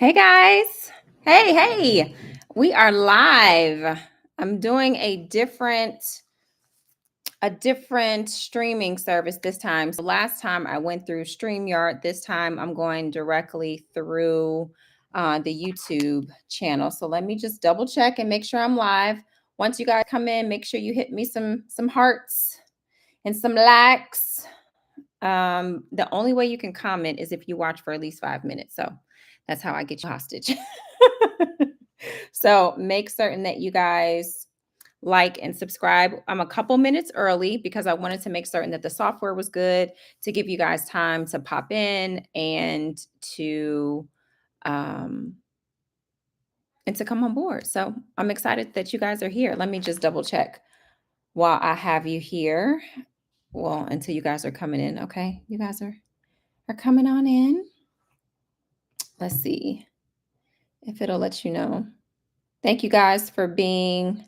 Hey guys. Hey. We are live. I'm doing a different streaming service this time. So last time I went through StreamYard. This time I'm going directly through the YouTube channel. So let me just double check and make sure I'm live. Once you guys come in, make sure you hit me some hearts and some likes. The only way you can comment is if you watch for at least 5 minutes. So that's how I get you hostage. So make certain that you guys like and subscribe. I'm a couple minutes early because I wanted to make certain that the software was good to give you guys time to pop in um and to come on board. So I'm excited that you guys are here. Let me just double check while I have you here. Well, until you guys are coming in, okay? You guys are coming on in. Let's see if it'll let you know. Thank you guys for being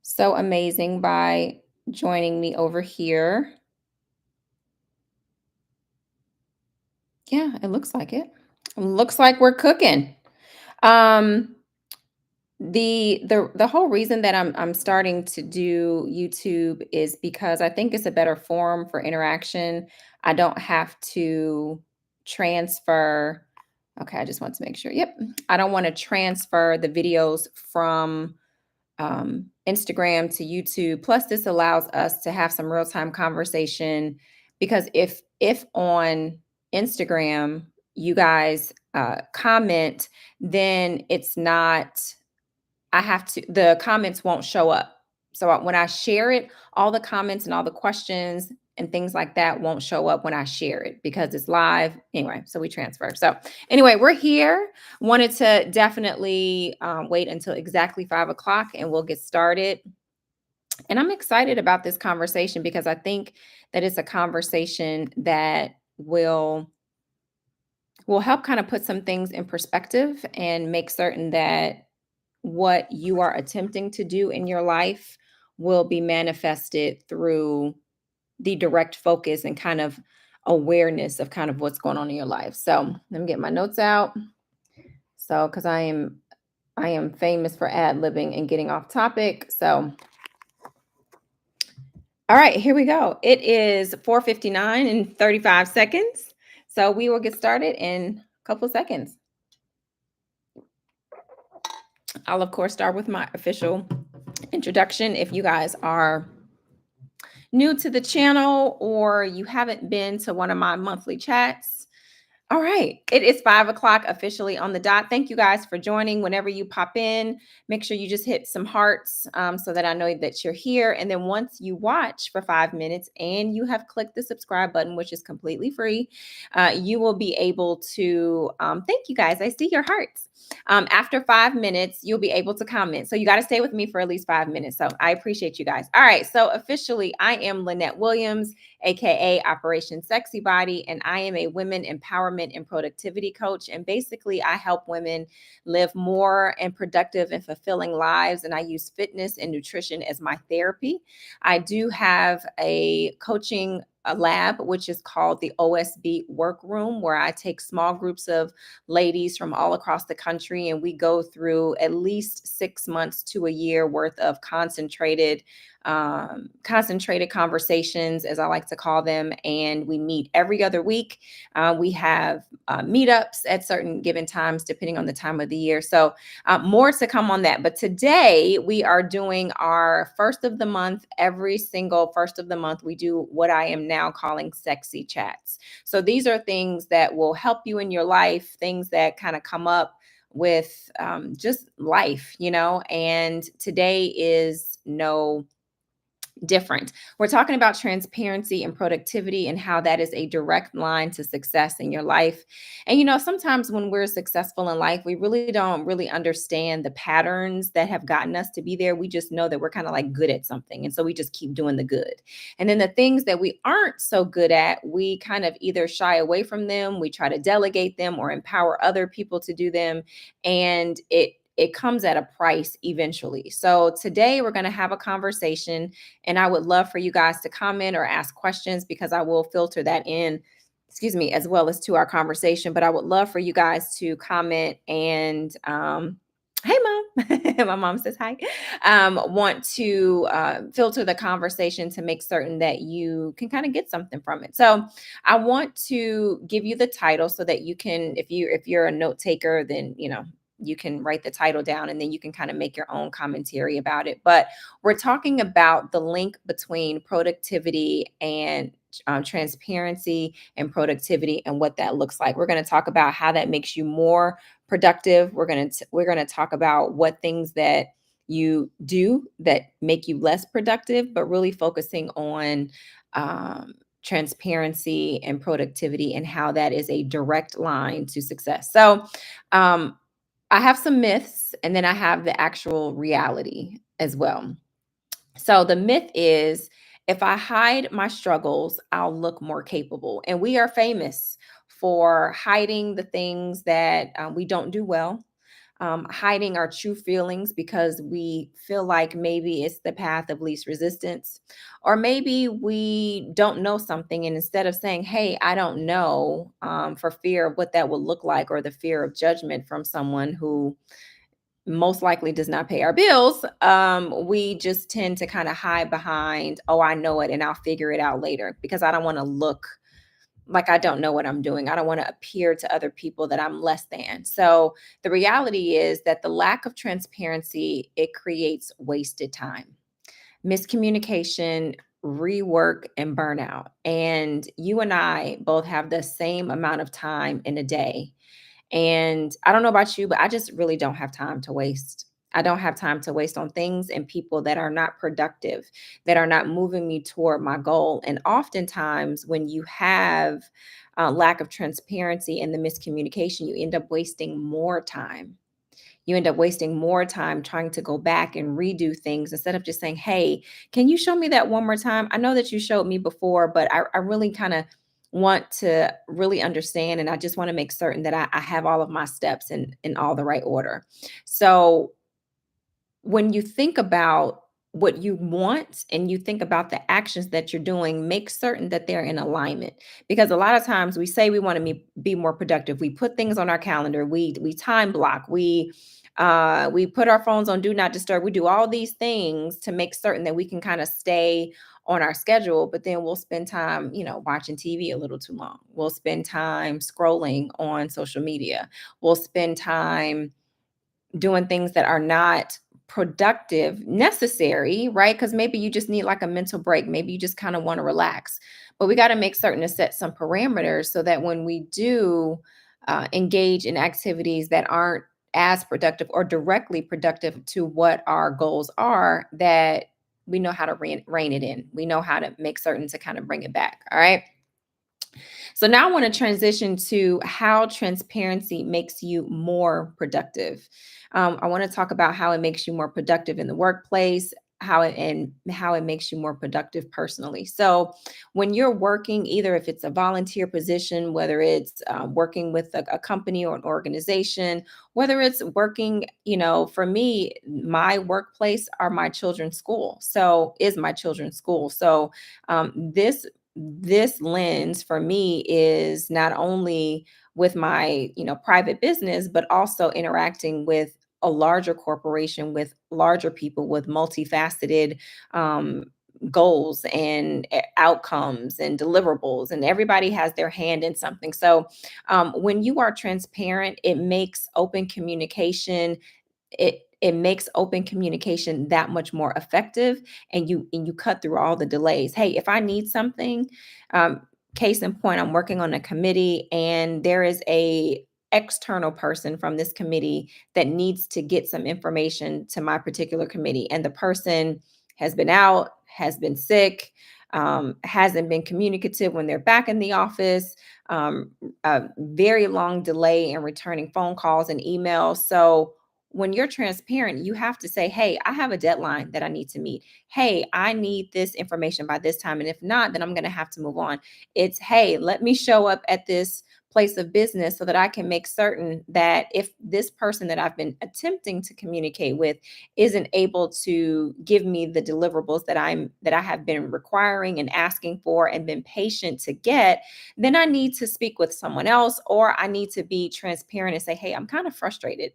so amazing by joining me over here. Yeah, it looks like it. Looks like we're cooking. Um the whole reason that I'm starting to do YouTube is because I think it's a better forum for interaction. I don't have to transfer. Okay, I just want to make sure. Yep. I don't want to transfer the videos from Instagram to YouTube. Plus, this allows us to have some real time conversation because if on Instagram you guys comment, then it's not. I have to. The comments won't show up. So when I share it, all the comments and all the questions and things like that won't show up when I share it because it's live anyway. So we transfer. So anyway, we're here. Wanted to definitely wait until exactly 5 o'clock and we'll get started. And I'm excited about this conversation because I think that it's a conversation that will help kind of put some things in perspective and make certain that what you are attempting to do in your life will be manifested through the direct focus and kind of awareness of kind of what's going on in your life. So let me get my notes out. So because I am famous for ad-libbing and getting off topic. So all right, here we go. It is 4:59 and 35 seconds. So we will get started in a couple of seconds. I'll of course start with my official introduction. If you guys are new to the channel or you haven't been to one of my monthly chats, all right, it is 5 o'clock officially on the dot. Thank you guys for joining. Whenever you pop in, make sure you just hit some hearts so that I know that you're here. And then once you watch for 5 minutes and you have clicked the subscribe button, which is completely free, you will be able to, thank you guys. I see your hearts. After 5 minutes, you'll be able to comment. So you got to stay with me for at least 5 minutes. So I appreciate you guys. All right. So officially, I am Lynette Williams, aka Operation Sexy Body, and I am a women empowerment and productivity coach. And basically, I help women live more and productive and fulfilling lives. And I use fitness and nutrition as my therapy. I do have a coaching a lab, which is called the OSB Workroom, where I take small groups of ladies from all across the country and we go through at least 6 months to a year worth of concentrated conversations, as I like to call them, and we meet every other week. We have meetups at certain given times depending on the time of the year. So more to come on that. But today we are doing our first of the month. Every single first of the month we do what I am now calling sexy chats. So these are things that will help you in your life, things that kind of come up with just life, and today is no different. We're talking about transparency and productivity and how that is a direct line to success in your life. And sometimes when we're successful in life, we really don't really understand the patterns that have gotten us to be there. We just know that we're kind of like good at something. And so we just keep doing the good. And then the things that we aren't so good at, we kind of either shy away from them, we try to delegate them or empower other people to do them. And it comes at a price eventually. So today we're going to have a conversation and I would love for you guys to comment or ask questions because I will filter that in excuse me, as well as to our conversation. But I would love for you guys to comment and, hey, mom. My mom says hi. Want to filter the conversation to make certain that you can kind of get something from it. So I want to give you the title so that you can, if you're a note taker, then you can write the title down and then you can kind of make your own commentary about it. But we're talking about the link between productivity and transparency and productivity and what that looks like. We're going to talk about how that makes you more productive. We're going to talk about what things that you do that make you less productive, but really focusing on transparency and productivity and how that is a direct line to success. So, I have some myths and then I have the actual reality as well. So the myth is if I hide my struggles, I'll look more capable. And we are famous for hiding the things that we don't do well, hiding our true feelings because we feel like maybe it's the path of least resistance. Or maybe we don't know something. And instead of saying, hey, I don't know, for fear of what that would look like or the fear of judgment from someone who most likely does not pay our bills, we just tend to kind of hide behind, oh, I know it and I'll figure it out later because I don't want to look like I don't know what I'm doing. I don't want to appear to other people that I'm less than. So the reality is that the lack of transparency, it creates wasted time, miscommunication, rework, and burnout. And you and I both have the same amount of time in a day, and I don't know about you, but I just really don't have time to waste. I don't have time to waste on things and people that are not productive, that are not moving me toward my goal. And oftentimes, when you have lack of transparency and the miscommunication, you end up wasting more time. You end up wasting more time trying to go back and redo things instead of just saying, hey, can you show me that one more time? I know that you showed me before, but I really kind of want to really understand. And I just want to make certain that I have all of my steps in all the right order. So when you think about what you want and you think about the actions that you're doing, make certain that they're in alignment. Because a lot of times we say we want to be more productive. We put things on our calendar. We time block. We put our phones on do not disturb. We do all these things to make certain that we can kind of stay on our schedule, but then we'll spend time, watching TV a little too long. We'll spend time scrolling on social media. We'll spend time doing things that are not productive, necessary, right? Because maybe you just need like a mental break. Maybe you just kind of want to relax. But we got to make certain to set some parameters so that when we do engage in activities that aren't as productive or directly productive to what our goals are, that we know how to rein it in. We know how to make certain to kind of bring it back. All right. So now I want to transition to how transparency makes you more productive. I want to talk about how it makes you more productive in the workplace, how it makes you more productive personally. So when you're working, either if it's a volunteer position, whether it's working with a company or an organization, whether it's working, for me, my workplace are my children's school. So is my children's school. So this lens for me is not only with my private business, but also interacting with a larger corporation, with larger people, with multifaceted um, goals and outcomes and deliverables, and everybody has their hand in something. So when you are transparent, it makes open communication, it makes open communication that much more effective, and you cut through all the delays. Hey, if I need something, um, case in point, I'm working on a committee and there is a external person from this committee that needs to get some information to my particular committee, and the person has been out, has been sick, hasn't been communicative when they're back in the office, a very long delay in returning phone calls and emails. So when you're transparent, you have to say, hey, I have a deadline that I need to meet. Hey, I need this information by this time. And if not, then I'm going to have to move on. It's, hey, let me show up at this place of business so that I can make certain that if this person that I've been attempting to communicate with isn't able to give me the deliverables that I have been requiring and asking for and been patient to get, then I need to speak with someone else, or I need to be transparent and say, "Hey, I'm kind of frustrated,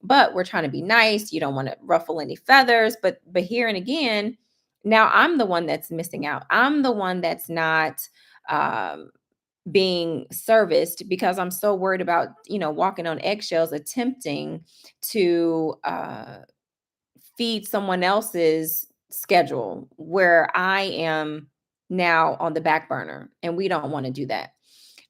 but we're trying to be nice. You don't want to ruffle any feathers." But here and again, now I'm the one that's missing out. I'm the one that's not um being serviced because I'm so worried about, walking on eggshells, attempting to feed someone else's schedule where I am now on the back burner. And we don't want to do that.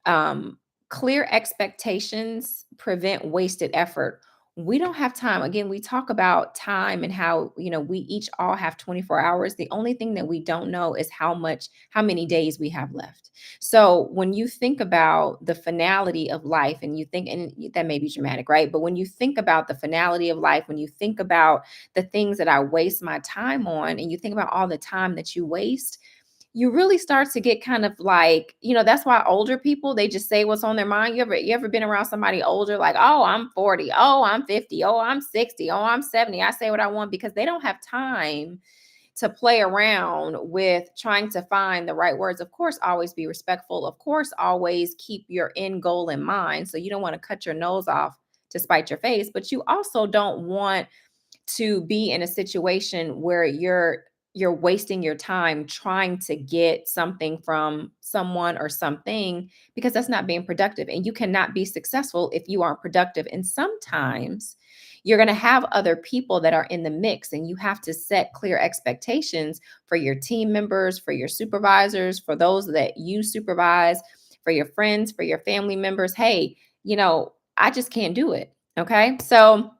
Um, Clear expectations prevent wasted effort. We don't have time. Again, we talk about time and how, we each all have 24 hours. The only thing that we don't know is how many days we have left. So when you think about the finality of life and you think, and that may be dramatic, right? But when you think about the finality of life, when you think about the things that I waste my time on, and you think about all the time that you waste, you really start to get kind of like, that's why older people, they just say what's on their mind. You ever been around somebody older, like, oh, I'm 40, oh, I'm 50, oh, I'm 60, oh, I'm 70. I say what I want, because they don't have time to play around with trying to find the right words. Of course, always be respectful. Of course, always keep your end goal in mind. So you don't want to cut your nose off to spite your face, but you also don't want to be in a situation where you're wasting your time trying to get something from someone or something, because that's not being productive, and you cannot be successful if you aren't productive. And sometimes you're going to have other people that are in the mix, and you have to set clear expectations for your team members, for your supervisors, for those that you supervise, for your friends, for your family members. Hey, I just can't do it. Okay, so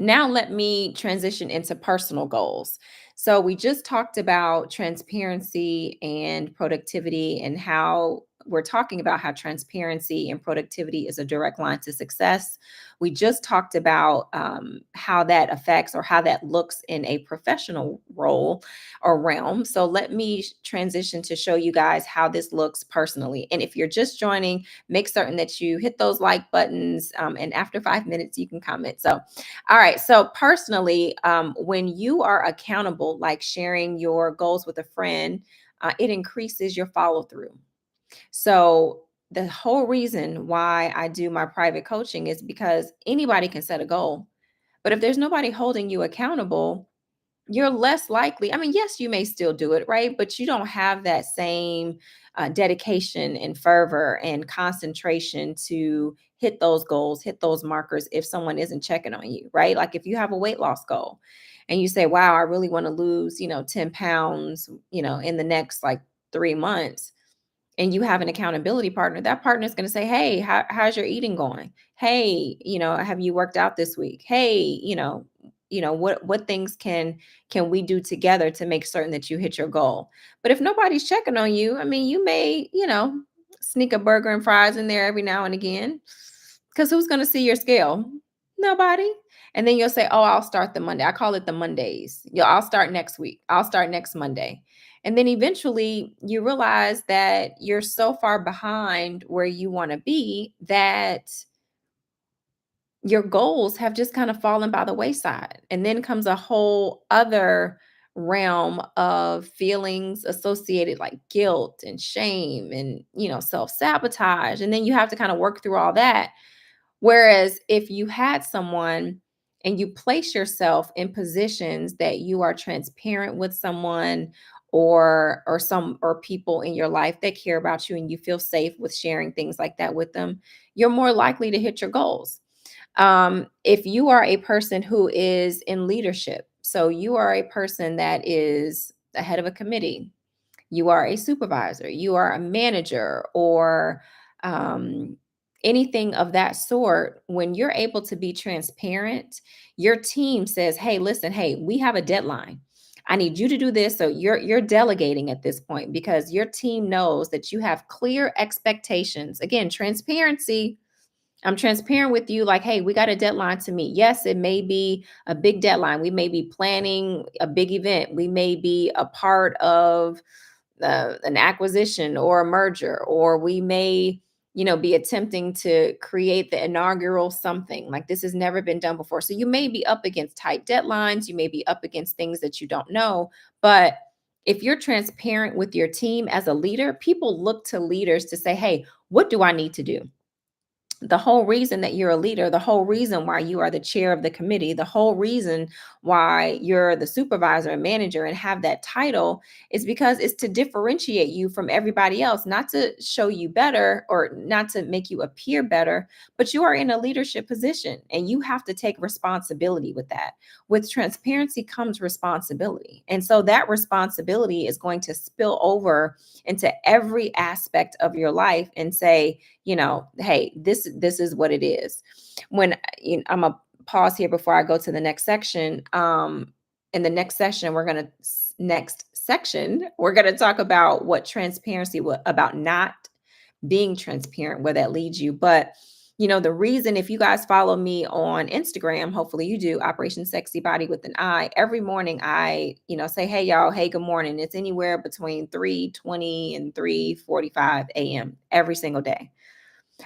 now let me transition into personal goals. So we just talked about transparency and productivity, and how we're talking about how transparency and productivity is a direct line to success. We just talked about how that affects, or how that looks in a professional role or realm. So let me transition to show you guys how this looks personally. And if you're just joining, make certain that you hit those like buttons, and after 5 minutes you can comment. So all right. So personally, when you are accountable, like sharing your goals with a friend, it increases your follow through. So the whole reason why I do my private coaching is because anybody can set a goal, but if there's nobody holding you accountable, you're less likely. I mean, yes, you may still do it, right? But you don't have that same dedication and fervor and concentration to hit those goals, hit those markers if someone isn't checking on you, right? Like if you have a weight loss goal and you say, wow, I really want to lose, 10 pounds, in the next like 3 months, and you have an accountability partner, that partner is going to say, hey, how's your eating going? Hey, have you worked out this week? Hey, what things can we do together to make certain that you hit your goal? But if nobody's checking on you, I mean, you may, sneak a burger and fries in there every now and again, because who's going to see your scale? Nobody. And then you'll say, oh, I'll start the Monday. I call it the Mondays. I'll start next week. I'll start next Monday. And then eventually you realize that you're so far behind where you want to be that your goals have just kind of fallen by the wayside. And then comes a whole other realm of feelings associated, like guilt and shame and, self-sabotage. And then you have to kind of work through all that. Whereas if you had someone and you place yourself in positions that you are transparent with someone, or people in your life that care about you, and you feel safe with sharing things like that with them, you're more likely to hit your goals. If you are a person who is in leadership, so you are a person that is the head of a committee, you are a supervisor, you are a manager, or um, anything of that sort, when you're able to be transparent, your team says, hey, listen, hey, we have a deadline. I need you to do this. So you're delegating at this point because your team knows that you have clear expectations. Again, transparency. I'm transparent with you, like, hey, we got a deadline to meet. Yes, it may be a big deadline. We may be planning a big event. We may be a part of an acquisition or a merger, or we may, be attempting to create the inaugural something. Like this has never been done before. So you may be up against tight deadlines, you may be up against things that you don't know, but if you're transparent with your team as a leader, people look to leaders to say, "Hey, what do I need to do?" The whole reason that you're a leader, the whole reason why you are the chair of the committee, the whole reason why you're the supervisor and manager and have that title is because it's to differentiate you from everybody else, not to show you better or not to make you appear better, but you are in a leadership position and you have to take responsibility with that. With transparency comes responsibility. And so that responsibility is going to spill over into every aspect of your life and say, hey, this is what it is. When I'm a pause here before I go to the next section. In the next session, next section, we're gonna talk about what transparency, about not being transparent, where that leads you. But the reason, if you guys follow me on Instagram, hopefully you do, Operation Sexy Body with an I, every morning I, say, hey y'all, hey, good morning. It's anywhere between 3:20 and 3:45 a.m. every single day.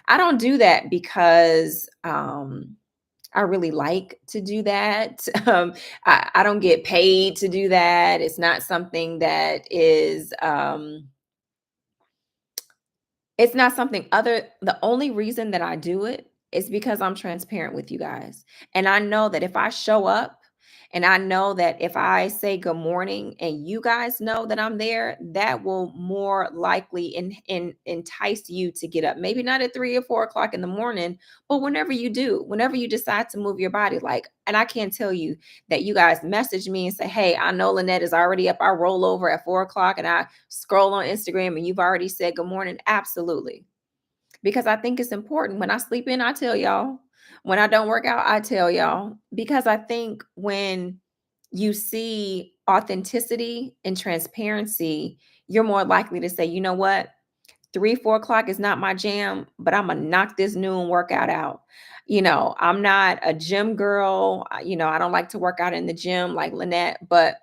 I don't do that because I really like to do that. I don't get paid to do that. It's not something that is it's not something other the only reason that I do it is because I'm transparent with you guys. And I know that if I show up and I know that if I say good morning and you guys know that I'm there, that will more likely entice you to get up. Maybe not at 3 or 4 o'clock in the morning, but whenever you do, whenever you decide to move your body, and I can't tell you that you guys message me and say, hey, I know Lynette is already up. I roll over at 4 o'clock and I scroll on Instagram and you've already said good morning. Absolutely. Because I think it's important. When I sleep in, I tell y'all. When I don't work out, I tell y'all. Because I think when you see authenticity and transparency, you're more likely to say, you know what? 3, 4 o'clock is not my jam, but I'm gonna knock this noon workout out. I'm not a gym girl. I don't like to work out in the gym like Lynette, but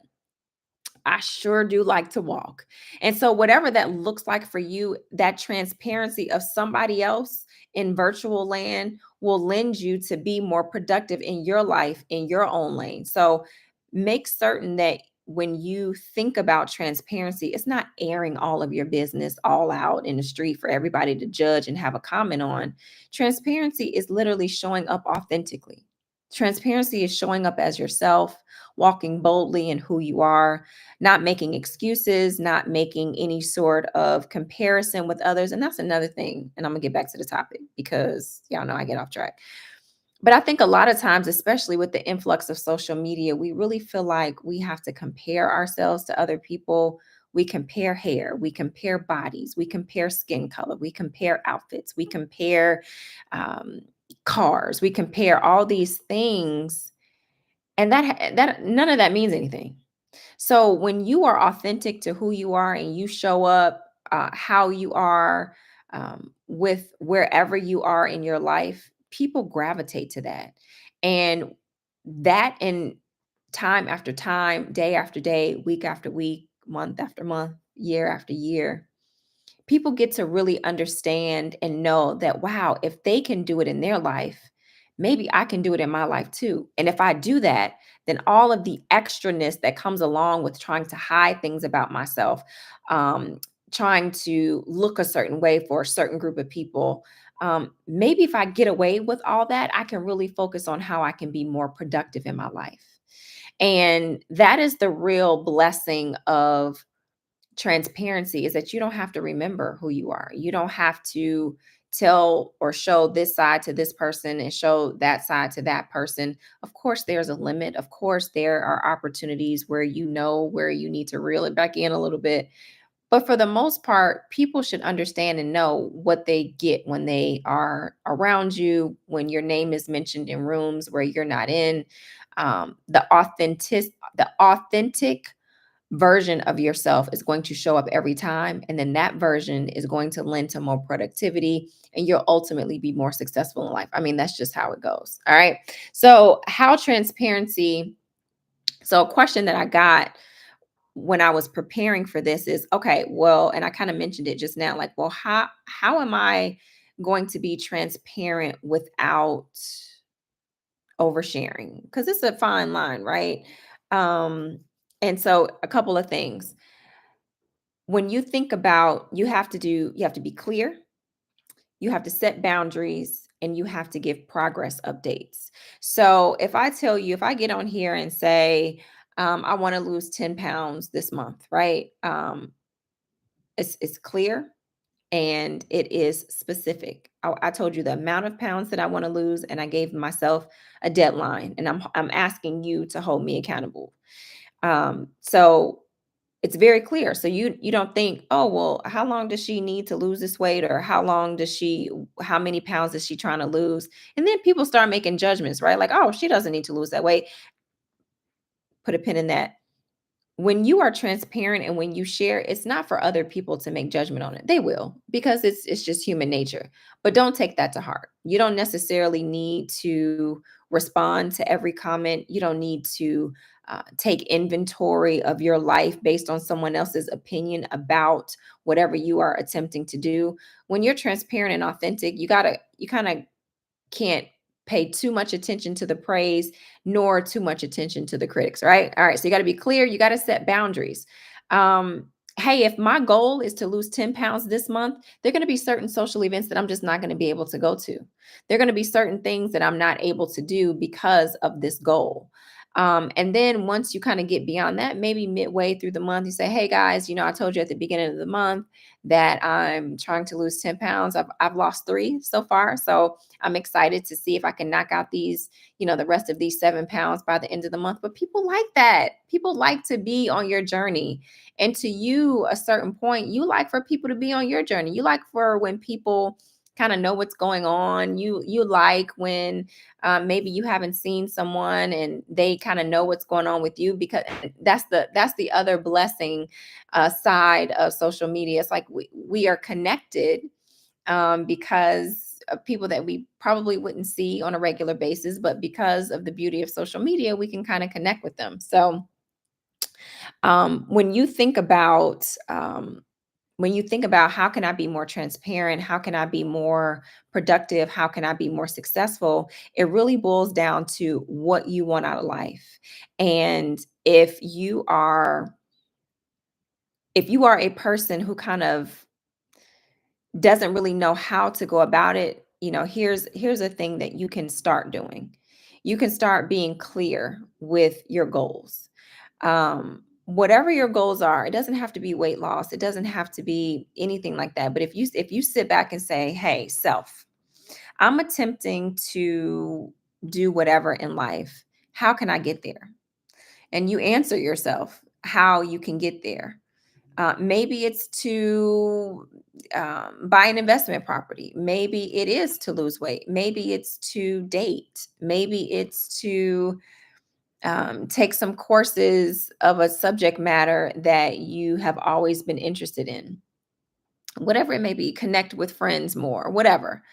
I sure do like to walk. And so, whatever that looks like for you, that transparency of somebody else in virtual land will lend you to be more productive in your life, in your own lane. So, make certain that when you think about transparency, it's not airing all of your business all out in the street for everybody to judge and have a comment on. Transparency is literally showing up authentically. Transparency is showing up as yourself, walking boldly in who you are, not making excuses, not making any sort of comparison with others. And that's another thing. And I'm going to get back to the topic because y'all know I get off track. But I think a lot of times, especially with the influx of social media, we really feel like we have to compare ourselves to other people. We compare hair, we compare bodies, we compare skin color, we compare outfits, we compare um, cars, we compare all these things, and that none of that means anything. So when you are authentic to who you are and you show up how you are with wherever you are in your life, people gravitate to that. And that in time after time, day after day, week after week, month after month, year after year, people get to really understand and know that, wow, if they can do it in their life, maybe I can do it in my life too. And if I do that, then all of the extraness that comes along with trying to hide things about myself, um, trying to look a certain way for a certain group of people, maybe if I get away with all that, I can really focus on how I can be more productive in my life. And that is the real blessing of transparency, is that you don't have to remember who you are. You don't have to tell or show this side to this person and show that side to that person. Of course, there's a limit. Of course, there are opportunities where where you need to reel it back in a little bit. But for the most part, people should understand and know what they get when they are around you, when your name is mentioned in rooms where you're not in. The authentic version of yourself is going to show up every time. And then that version is going to lend to more productivity and you'll ultimately be more successful in life. I mean, that's just how it goes. All right. So, a question that I got when I was preparing for this is, okay, well, and I kind of mentioned it just now, like, well, how am I going to be transparent without oversharing? Because it's a fine line, right? Um, and so a couple of things. When you think about you have to be clear, you have to set boundaries, and you have to give progress updates. So if I get on here and say, I want to lose 10 pounds this month, right? It's clear and it is specific. I told you the amount of pounds that I want to lose, and I gave myself a deadline, and I'm asking you to hold me accountable. So it's very clear. So you don't think, oh, well, how long does she need to lose this weight, or how many pounds is she trying to lose? And then people start making judgments, right? Like, oh, she doesn't need to lose that weight. Put a pin in that. When you are transparent and when you share, it's not for other people to make judgment on it. They will, because it's just human nature. But don't take that to heart. You don't necessarily need to respond to every comment. You don't need to take inventory of your life based on someone else's opinion about whatever you are attempting to do. When you're transparent and authentic, you kind of can't pay too much attention to the praise nor too much attention to the critics, right? All right. So you got to be clear. You got to set boundaries. Hey, if my goal is to lose 10 pounds this month, there are going to be certain social events that I'm just not going to be able to go to. There are going to be certain things that I'm not able to do because of this goal. And then once you kind of get beyond that, maybe midway through the month, you say, hey guys, I told you at the beginning of the month that I'm trying to lose 10 pounds. I've lost 3 so far. So I'm excited to see if I can knock out the rest of these 7 pounds by the end of the month. But people like that. People like to be on your journey. And to you, a certain point, you like for people to be on your journey. You like for when people kind of know what's going on. You like when maybe you haven't seen someone and they kind of know what's going on with you, because that's the other blessing side of social media. It's like we are connected because of people that we probably wouldn't see on a regular basis, but because of the beauty of social media, we can kind of connect with them. So when you think about how can I be more transparent, how can I be more productive, how can I be more successful, it really boils down to what you want out of life. And if you are a person who kind of doesn't really know how to go about it, here's a thing that you can start doing. You can start being clear with your goals. Whatever your goals are, it doesn't have to be weight loss. It doesn't have to be anything like that. But if you sit back and say, "Hey, self, I'm attempting to do whatever in life. How can I get there?" And you answer yourself how you can get there. Maybe it's to buy an investment property. Maybe it is to lose weight. Maybe it's to date. Maybe it's to take some courses of a subject matter that you have always been interested in. Whatever it may be, connect with friends more, whatever.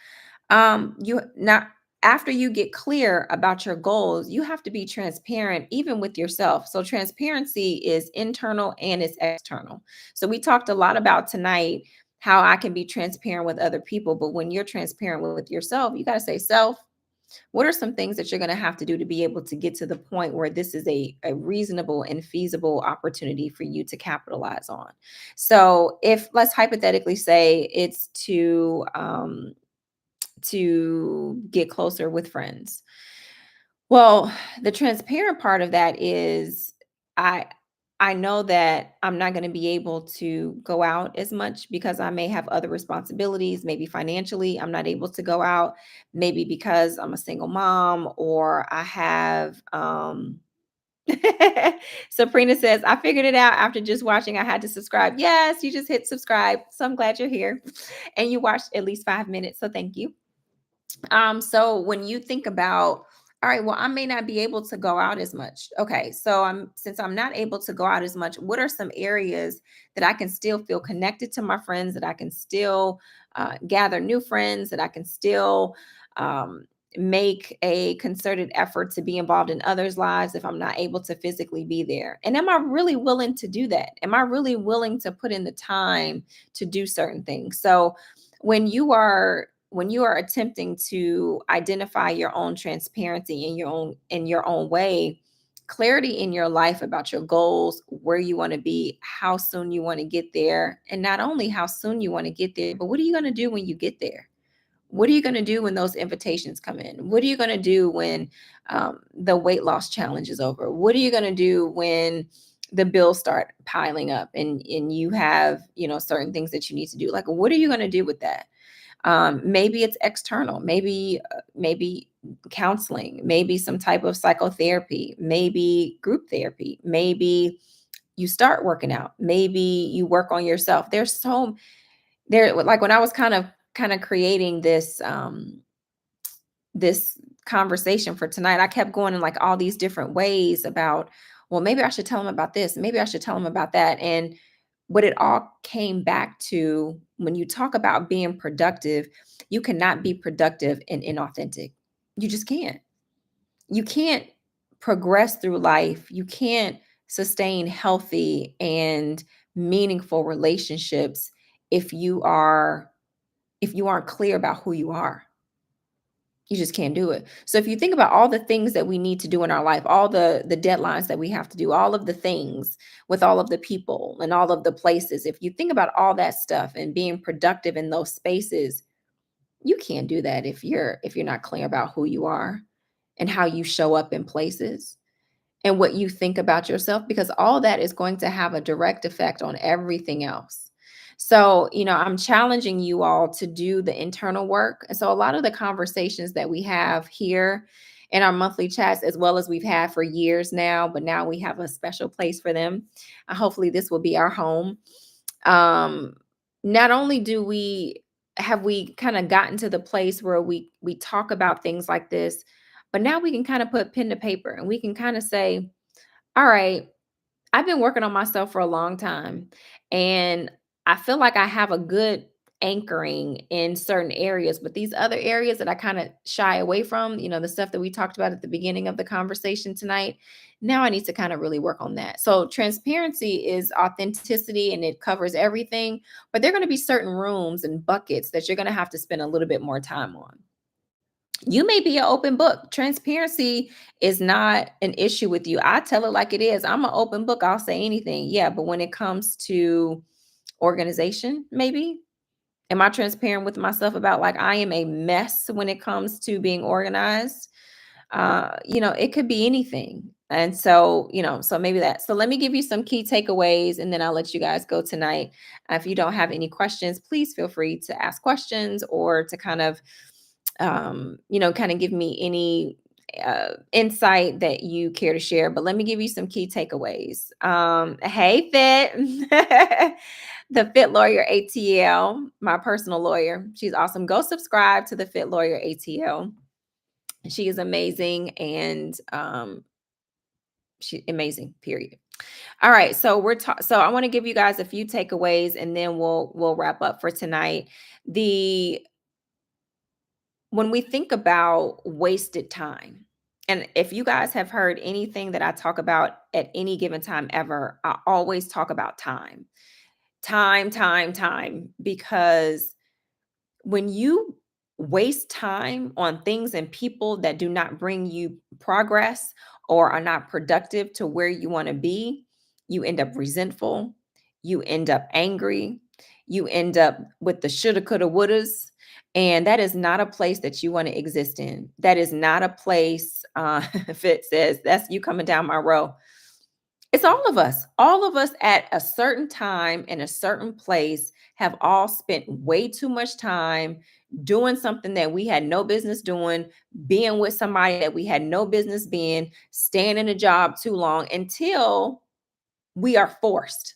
You not After you get clear about your goals, you have to be transparent even with yourself. So transparency is internal and it's external. So we talked a lot about tonight how I can be transparent with other people, but when you're transparent with yourself, you got to say, self, what are some things that you're going to have to do to be able to get to the point where this is a reasonable and feasible opportunity for you to capitalize on? So if, let's hypothetically say, it's to get closer with friends. Well, the transparent part of that is I I know that I'm not going to be able to go out as much because I may have other responsibilities. Maybe financially, I'm not able to go out. Maybe because I'm a single mom, or I have Sabrina says, I figured it out after just watching. I had to subscribe. Yes, you just hit subscribe. So I'm glad you're here. And you watched at least 5 minutes. So thank you. So when you think about, all right, well, I may not be able to go out as much. Okay, so since I'm not able to go out as much, what are some areas that I can still feel connected to my friends, that I can still gather new friends, that I can still um, make a concerted effort to be involved in others' lives if I'm not able to physically be there? And am I really willing to do that? Am I really willing to put in the time to do certain things? So when you are when you are attempting to identify your own transparency in your own way, clarity in your life about your goals, where you want to be, how soon you want to get there, and not only how soon you want to get there, but what are you going to do when you get there? What are you going to do when those invitations come in? What are you going to do when the weight loss challenge is over? What are you going to do when the bills start piling up and you have, certain things that you need to do? Like, what are you going to do with that? Maybe it's external, maybe counseling, maybe some type of psychotherapy, maybe group therapy, maybe you start working out, maybe you work on yourself. There, like when I was kind of creating this conversation for tonight, I kept going in like all these different ways about, well, maybe I should tell them about this, maybe I should tell them about that. And what it all came back to, when you talk about being productive, you cannot be productive and inauthentic. You just can't. You can't progress through life. You can't sustain healthy and meaningful relationships if you aren't clear about who you are. You just can't do it. So if you think about all the things that we need to do in our life, all the deadlines that we have to do, all of the things with all of the people and all of the places, if you think about all that stuff and being productive in those spaces, you can't do that if you're not clear about who you are and how you show up in places and what you think about yourself, because all that is going to have a direct effect on everything else. So, I'm challenging you all to do the internal work. And so, a lot of the conversations that we have here in our monthly chats, as well as we've had for years now, but now we have a special place for them. Hopefully, this will be our home. Um, Not only do we kind of gotten to the place where we talk about things like this, but now we can kind of put pen to paper and we can kind of say, all right, I've been working on myself for a long time, and I feel like I have a good anchoring in certain areas, but these other areas that I kind of shy away from, the stuff that we talked about at the beginning of the conversation tonight, now I need to kind of really work on that. So transparency is authenticity and it covers everything, but there are going to be certain rooms and buckets that you're going to have to spend a little bit more time on. You may be an open book. Transparency is not an issue with you. I tell it like it is. I'm an open book. I'll say anything. Yeah. But when it comes to organization, maybe, am I transparent with myself about like I am a mess when it comes to being organized? It could be anything. And so, so maybe that. So let me give you some key takeaways and then I'll let you guys go tonight. If you don't have any questions, please feel free to ask questions or to kind of give me any insight that you care to share. But let me give you some key takeaways. Hey, Fit, the Fit Lawyer ATL, my personal lawyer. She's awesome. Go subscribe to the Fit Lawyer ATL. She is amazing and she amazing. Period. All right, so so I want to give you guys a few takeaways and then we'll wrap up for tonight. The When we think about wasted time, and if you guys have heard anything that I talk about at any given time ever, I always talk about time, time, time, time, because when you waste time on things and people that do not bring you progress or are not productive to where you want to be, you end up resentful, you end up angry, you end up with the shoulda, coulda, wouldas. And that is not a place that you want to exist in. That is not a place, Fit says, that's you coming down my row. It's all of us. All of us at a certain time in a certain place have all spent way too much time doing something that we had no business doing, being with somebody that we had no business being, staying in a job too long until we are forced.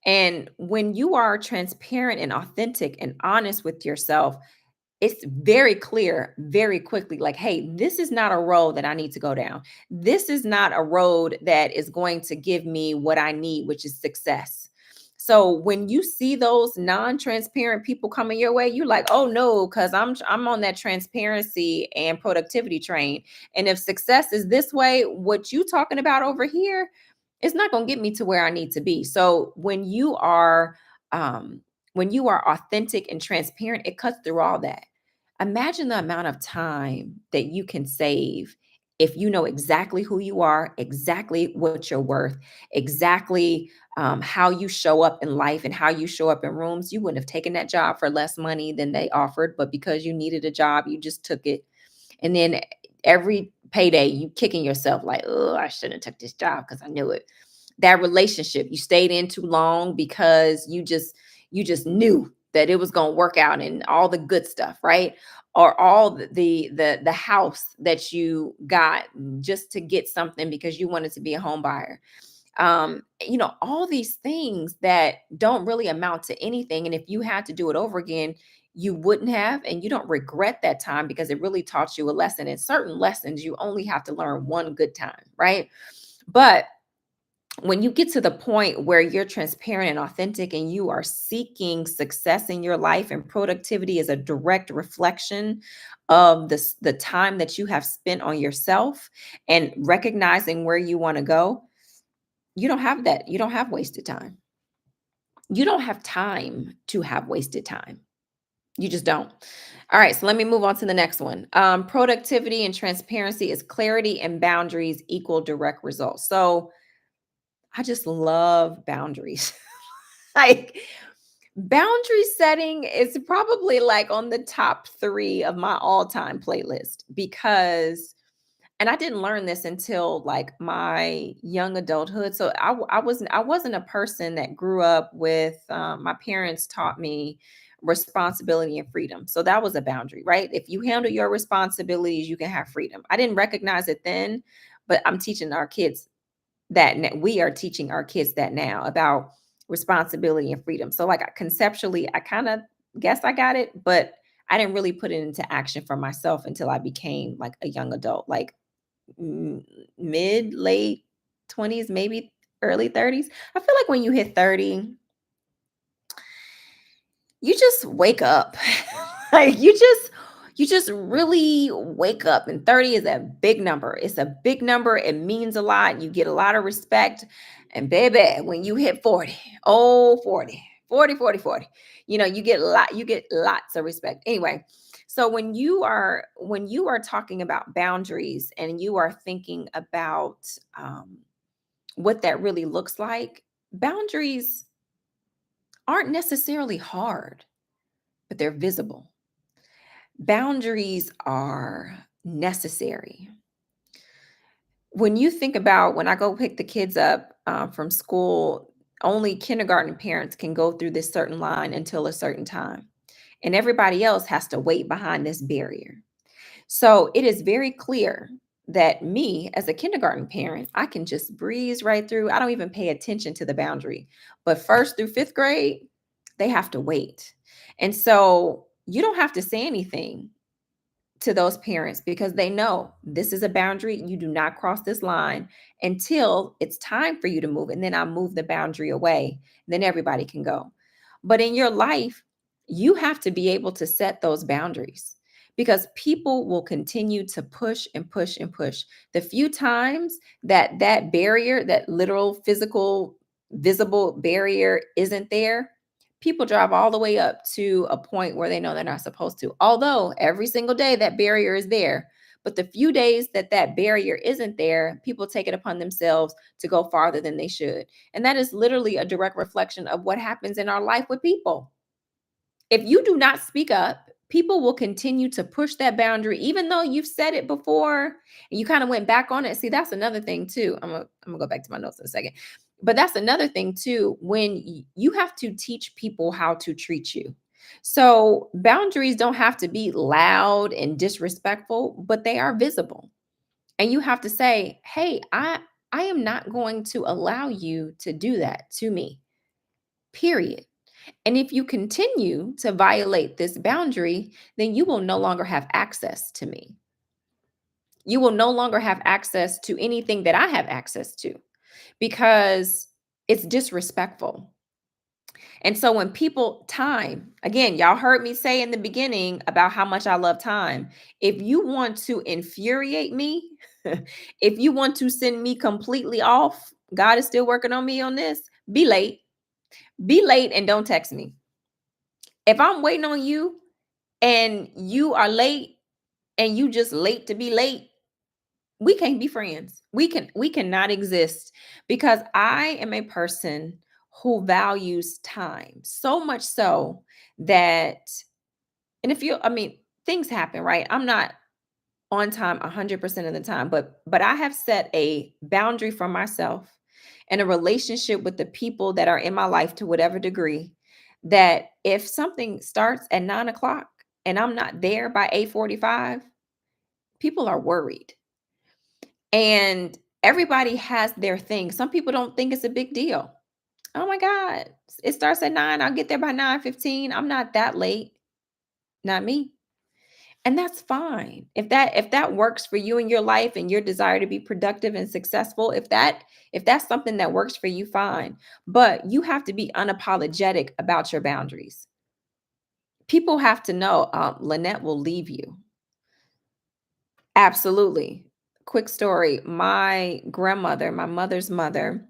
And when you are transparent and authentic and honest with yourself, it's very clear very quickly, like, hey, this is not a road that I need to go down. This is not a road that is going to give me what I need, which is success. So when you see those non-transparent people coming your way, you're like, oh no, because I'm on that transparency and productivity train. And if success is this way, what you talking about over here, it's not going to get me to where I need to be. So when you are authentic and transparent, it cuts through all that. Imagine the amount of time that you can save if you know exactly who you are, exactly what you're worth, exactly how you show up in life and how you show up in rooms. You wouldn't have taken that job for less money than they offered, but because you needed a job, you just took it. And then every payday, you kicking yourself like, oh, I shouldn't have took this job because I knew it. That relationship you stayed in too long because you just knew that it was going to work out and all the good stuff, right? Or all the house that you got just to get something because you wanted to be a home buyer. All these things that don't really amount to anything. And if you had to do it over again, you wouldn't have, and you don't regret that time because it really taught you a lesson. And certain lessons you only have to learn one good time, right? But when you get to the point where you're transparent and authentic and you are seeking success in your life, and productivity is a direct reflection of the time that you have spent on yourself and recognizing where you want to go, you don't have that. You don't have wasted time. You don't have time to have wasted time. You just don't. All right, so let me move on to the next one. Productivity and transparency is clarity and boundaries equal direct results. So I just love boundaries. Like, boundary setting is probably like on the top 3 of my all-time playlist because and I didn't learn this until like my young adulthood. So I wasn't a person that grew up with my parents taught me responsibility and freedom. So that was a boundary, right? If you handle your responsibilities, you can have freedom. I didn't recognize it then, but I'm teaching our kids we are teaching our kids that now about responsibility and freedom. So like conceptually, I kind of guess I got it, but I didn't really put it into action for myself until I became like a young adult, like mid late 20s, maybe early 30s. I feel like when you hit 30, you just wake up. Like you just really wake up, and 30 is a big number. It's a big number. It means a lot. You get a lot of respect. And baby, when you hit 40, oh 40, 40, 40, 40, you get lots of respect. Anyway, so when you are talking about boundaries and you are thinking about what that really looks like, boundaries aren't necessarily hard, but they're visible. Boundaries are necessary. When you think about when I go pick the kids up from school, only kindergarten parents can go through this certain line until a certain time, and everybody else has to wait behind this barrier. So it is very clear that me, as a kindergarten parent, I can just breeze right through. I don't even pay attention to the boundary. But first through fifth grade, they have to wait. And so you don't have to say anything to those parents because they know this is a boundary. You do not cross this line until it's time for you to move. And then I move the boundary away. Then everybody can go. But in your life, you have to be able to set those boundaries because people will continue to push and push and push. The few times that barrier, that literal physical visible barrier isn't there, people drive all the way up to a point where they know they're not supposed to. Although every single day that barrier is there, but the few days that barrier isn't there, people take it upon themselves to go farther than they should. And that is literally a direct reflection of what happens in our life with people. If you do not speak up, people will continue to push that boundary, even though you've said it before and you kind of went back on it. See, that's another thing too. I'm gonna go back to my notes in a second. But that's another thing too, when you have to teach people how to treat you. So boundaries don't have to be loud and disrespectful, but they are visible. And you have to say, hey, I am not going to allow you to do that to me, period. And if you continue to violate this boundary, then you will no longer have access to me. You will no longer have access to anything that I have access to because it's disrespectful. And so when people time, again, y'all heard me say in the beginning about how much I love time. If you want to infuriate me, if you want to send me completely off, God is still working on me on this. Be late. Be late and don't text me. If I'm waiting on you and you are late and you just late to be late, we can't be friends. We cannot exist because I am a person who values time so much so that, and if you, I mean, things happen, right? I'm not on time 100% of the time, but I have set a boundary for myself and a relationship with the people that are in my life to whatever degree, that if something starts at 9 o'clock and I'm not there by 8:45, people are worried. And everybody has their thing. Some people don't think it's a big deal. Oh my God, it starts at 9. I'll get there by 9:15. I'm not that late. Not me. And that's fine. If that works for you in your life and your desire to be productive and successful, if that's something that works for you, fine. But you have to be unapologetic about your boundaries. People have to know, Lynette will leave you. Absolutely. Quick story. My grandmother, my mother's mother,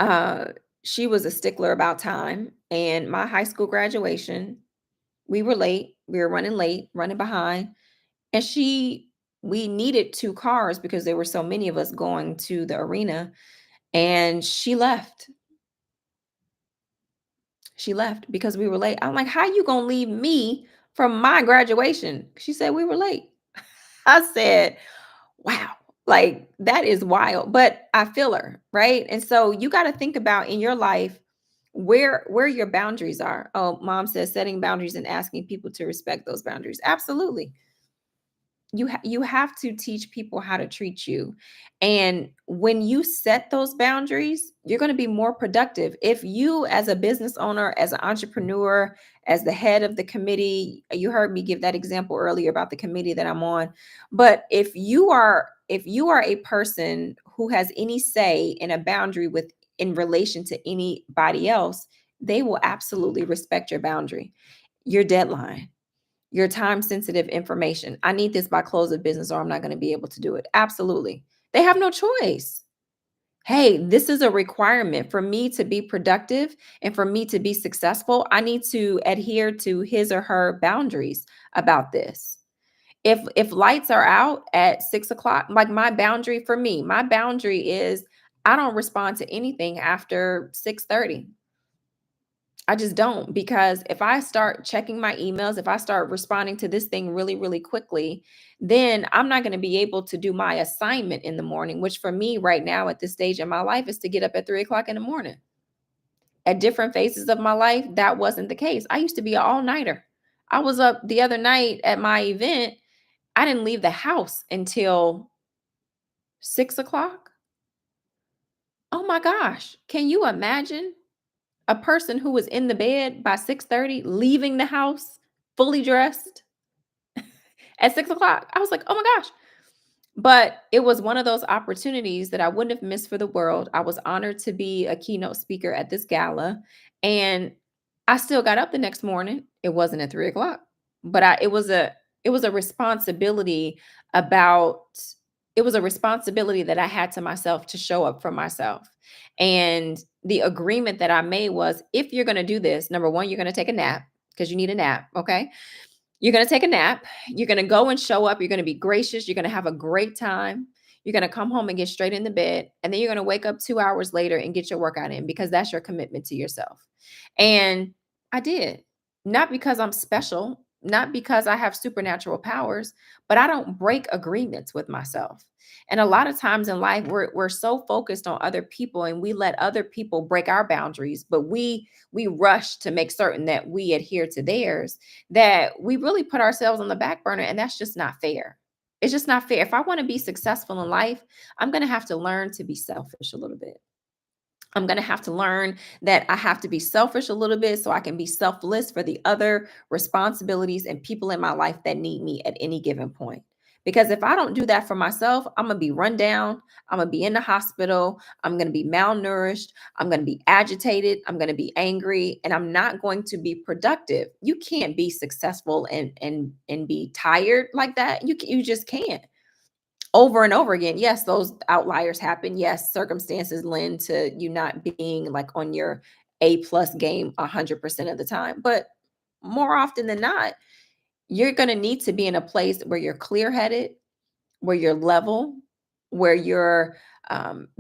uh, she was a stickler about time. And my high school graduation, we were late. We were running late, running behind. And we needed 2 cars because there were so many of us going to the arena, and she left. She left because we were late. I'm like, "How you gonna leave me from my graduation?" She said, "We were late." I said, "Wow." Like, that is wild, but I feel her, right? And so you gotta think about in your life where your boundaries are. Oh, mom says setting boundaries and asking people to respect those boundaries. Absolutely. You have to teach people how to treat you, and when you set those boundaries, you're going to be more productive. If you, as a business owner, as an entrepreneur, as the head of the committee, you heard me give that example earlier about the committee that I'm on, but if you are a person who has any say in a boundary with in relation to anybody else, they will absolutely respect your boundary, your deadline, your time sensitive information. I need this by close of business or I'm not going to be able to do it. Absolutely. They have no choice. Hey, this is a requirement for me to be productive and for me to be successful. I need to adhere to his or her boundaries about this. If lights are out at 6 o'clock, like my boundary for me, my boundary is I don't respond to anything after 6:30. I just don't, because if I start checking my emails, if I start responding to this thing really, really quickly, then I'm not going to be able to do my assignment in the morning, which for me right now at this stage in my life is to get up at 3 o'clock in the morning. At different phases of my life, that wasn't the case. I used to be an all-nighter. I was up the other night at my event. I didn't leave the house until 6 o'clock. Oh my gosh. Can you imagine a person who was in the bed by 6:30 leaving the house fully dressed at 6 o'clock? I was like, "Oh my gosh." But it was one of those opportunities that I wouldn't have missed for the world. I was honored to be a keynote speaker at this gala, and I still got up the next morning. It wasn't at 3 o'clock, but it was a responsibility about it was a responsibility that I had to myself to show up for myself. And the agreement that I made was, if you're going to do this, number one, you're going to take a nap because you need a nap. Okay. You're going to take a nap. You're going to go and show up. You're going to be gracious. You're going to have a great time. You're going to come home and get straight in the bed. And then you're going to wake up 2 hours later and get your workout in because that's your commitment to yourself. And I did. Not because I'm special, not because I have supernatural powers, but I don't break agreements with myself. And a lot of times in life, we're so focused on other people and we let other people break our boundaries, but we rush to make certain that we adhere to theirs, that we really put ourselves on the back burner. And that's just not fair. It's just not fair. If I want to be successful in life, I'm going to have to learn to be selfish a little bit. I'm going to have to learn that I have to be selfish a little bit so I can be selfless for the other responsibilities and people in my life that need me at any given point. Because if I don't do that for myself, I'm going to be run down. I'm going to be in the hospital. I'm going to be malnourished. I'm going to be agitated. I'm going to be angry, and I'm not going to be productive. You can't be successful and be tired like that. You just can't. Over and over again. Yes, those outliers happen. Yes, circumstances lend to you not being like on your A plus game 100% of the time. But more often than not, you're going to need to be in a place where you're clear headed, where you're level, where you're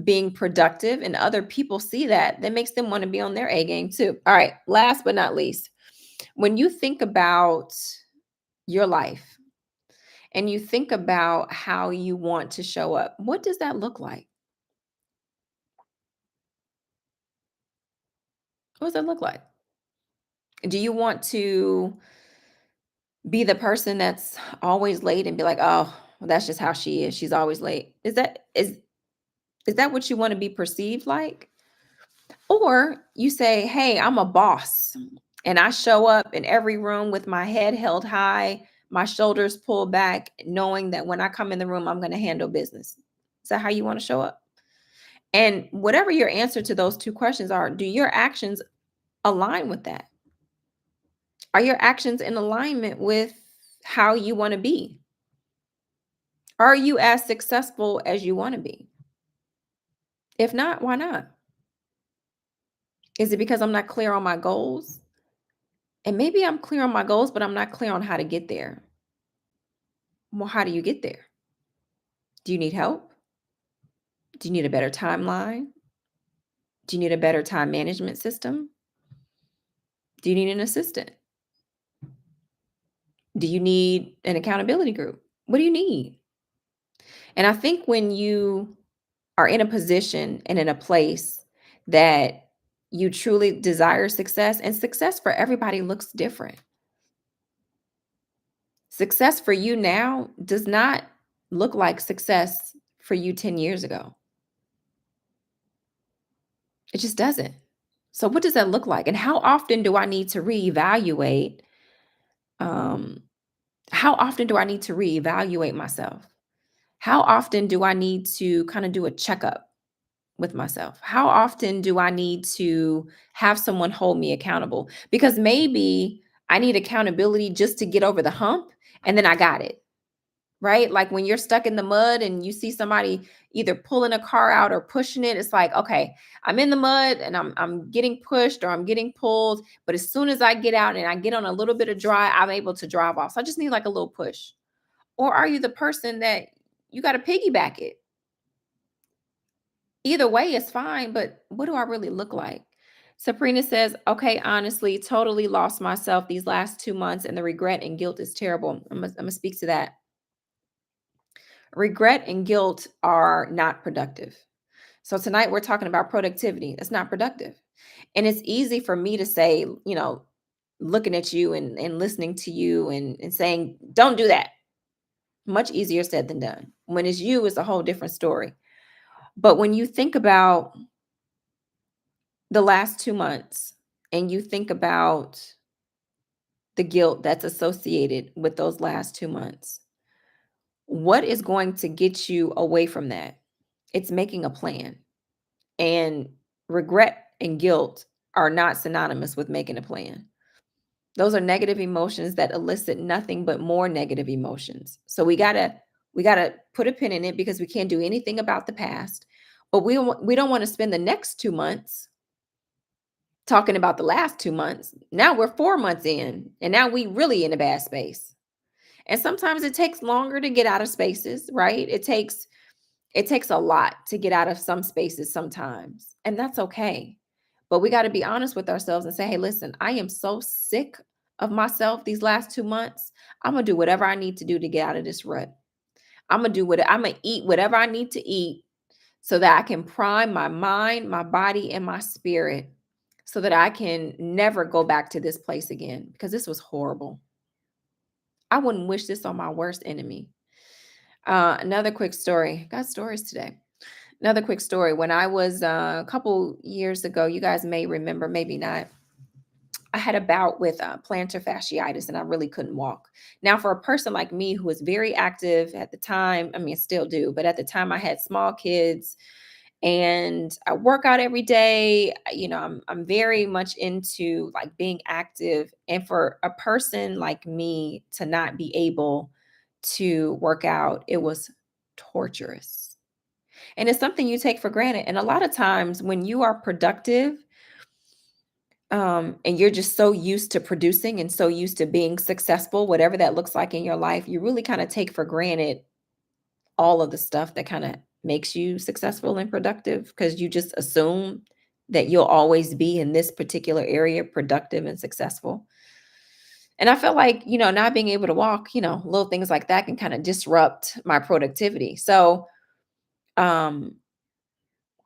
being productive, and other people see that. That makes them want to be on their A game too. All right. Last but not least, when you think about your life and you think about how you want to show up, what does that look like? What does that look like? Do you want to be the person that's always late and be like, "Oh, well, that's just how she is. She's always late." Is that what you want to be perceived like? Or you say, "Hey, I'm a boss and I show up in every room with my head held high, my shoulders pulled back, knowing that when I come in the room, I'm going to handle business." Is that how you want to show up? And whatever your answer to those two questions are, do your actions align with that? Are your actions in alignment with how you want to be? Are you as successful as you want to be? If not, why not? Is it because I'm not clear on my goals? And maybe I'm clear on my goals, but I'm not clear on how to get there. Well, how do you get there? Do you need help? Do you need a better timeline? Do you need a better time management system? Do you need an assistant? Do you need an accountability group? What do you need? And I think when you are in a position and in a place that you truly desire success, and success for everybody looks different. Success for you now does not look like success for you 10 years ago. It just doesn't. So, what does that look like? And how often do I need to reevaluate? Um, how often do I need to reevaluate myself? How often do I need to kind of do a checkup with myself? How often do I need to have someone hold me accountable? Because maybe I need accountability just to get over the hump and then I got it. Right? Like when you're stuck in the mud and you see somebody either pulling a car out or pushing it, it's like, okay, I'm in the mud and I'm getting pushed or I'm getting pulled, but as soon as I get out and I get on a little bit of dry, I'm able to drive off. So I just need like a little push. Or are you the person that you got to piggyback it? Either way is fine, but what do I really look like? Sabrina says, okay, honestly, totally lost myself these last 2 months and the regret and guilt is terrible. I'm gonna speak to that. Regret and guilt are not productive. So tonight we're talking about productivity. That's not productive. And it's easy for me to say, looking at you and listening to you and saying, don't do that. Much easier said than done. When it's you, it's a whole different story. But when you think about the last 2 months and you think about the guilt that's associated with those last 2 months, what is going to get you away from that? It's making a plan. And regret and guilt are not synonymous with making a plan. Those are negative emotions that elicit nothing but more negative emotions. So we got to put a pin in it because we can't do anything about the past. But we don't want to spend the next 2 months talking about the last 2 months. Now we're 4 months in and now we really in a bad space. And sometimes it takes longer to get out of spaces, right? It takes a lot to get out of some spaces sometimes, and that's okay. But we got to be honest with ourselves and say, hey, listen, I am so sick of myself these last 2 months. I'm going to do whatever I need to do to get out of this rut. I'm going to eat whatever I need to eat so that I can prime my mind, my body, and my spirit so that I can never go back to this place again because this was horrible. I wouldn't wish this on my worst enemy. Another quick story. Got stories today. Another quick story. When I was a couple years ago, you guys may remember, maybe not. I had a bout with plantar fasciitis and I really couldn't walk. Now, for a person like me who was very active at the time, I mean, I still do, but at the time I had small kids and I work out every day. I'm very much into like being active. And for a person like me to not be able to work out, it was torturous. And it's something you take for granted. And a lot of times when you are productive, and you're just so used to producing and so used to being successful, whatever that looks like in your life, you really kind of take for granted all of the stuff that kind of makes you successful and productive because you just assume that you'll always be in this particular area productive and successful. And I felt like, not being able to walk, little things like that can kind of disrupt my productivity. So, um,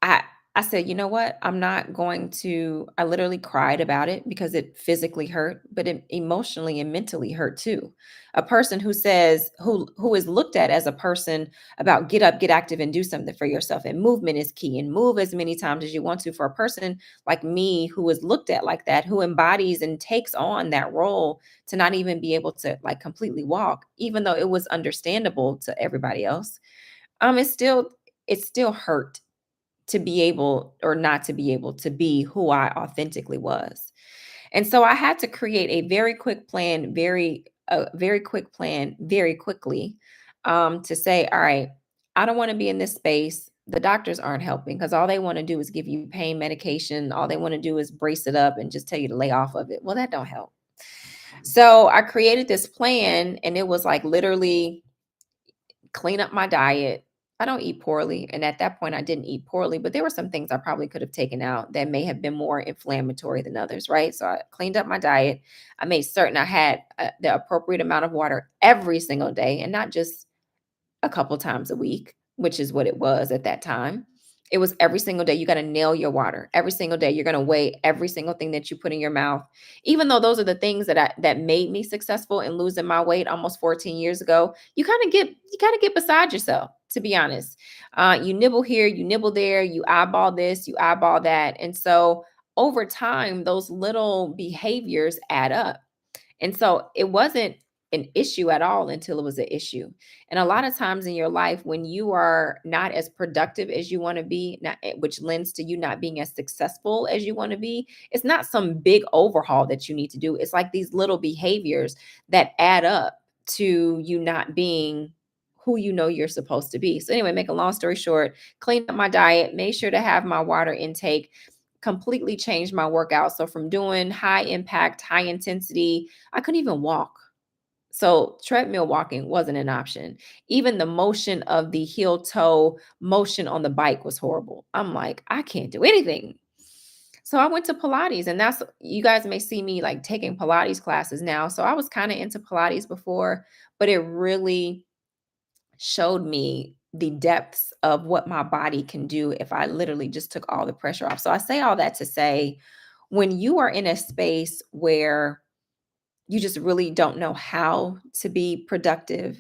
I I said, "You know what? I'm not going to." I literally cried about it because it physically hurt, but it emotionally and mentally hurt too. A person who says who is looked at as a person about get up, get active and do something for yourself, and movement is key, and move as many times as you want to. For a person like me who is looked at like that, who embodies and takes on that role to not even be able to like completely walk, even though it was understandable to everybody else. It still hurt to be able or not to be able to be who I authentically was. And so I had to create a very quick plan, very quick plan, very quickly, to say, all right, I don't want to be in this space. The doctors aren't helping because all they want to do is give you pain medication. All they want to do is brace it up and just tell you to lay off of it. Well, that don't help. So I created this plan, and it was like literally clean up my diet. I don't eat poorly. And at that point, I didn't eat poorly, but there were some things I probably could have taken out that may have been more inflammatory than others, right? So I cleaned up my diet. I made certain I had the appropriate amount of water every single day and not just a couple times a week, which is what it was at that time. It was every single day. You got to nail your water. Every single day, you're going to weigh every single thing that you put in your mouth. Even though those are the things that made me successful in losing my weight almost 14 years ago, you kind of get beside yourself. To be honest, you nibble here, you nibble there, you eyeball this, you eyeball that, and so over time, those little behaviors add up. And so it wasn't an issue at all until it was an issue. And a lot of times in your life, when you are not as productive as you want to be, which lends to you not being as successful as you want to be, it's not some big overhaul that you need to do. It's like these little behaviors that add up to you not being who you know you're supposed to be. So, anyway, make a long story short, clean up my diet, made sure to have my water intake, completely changed my workout. So, from doing high impact, high intensity, I couldn't even walk. So treadmill walking wasn't an option. Even the motion of the heel toe motion on the bike was horrible. I'm like, I can't do anything. So I went to Pilates, and that's you guys may see me like taking Pilates classes now. So I was kind of into Pilates before, but it really showed me the depths of what my body can do if I literally just took all the pressure off. So I say all that to say when you are in a space where you just really don't know how to be productive,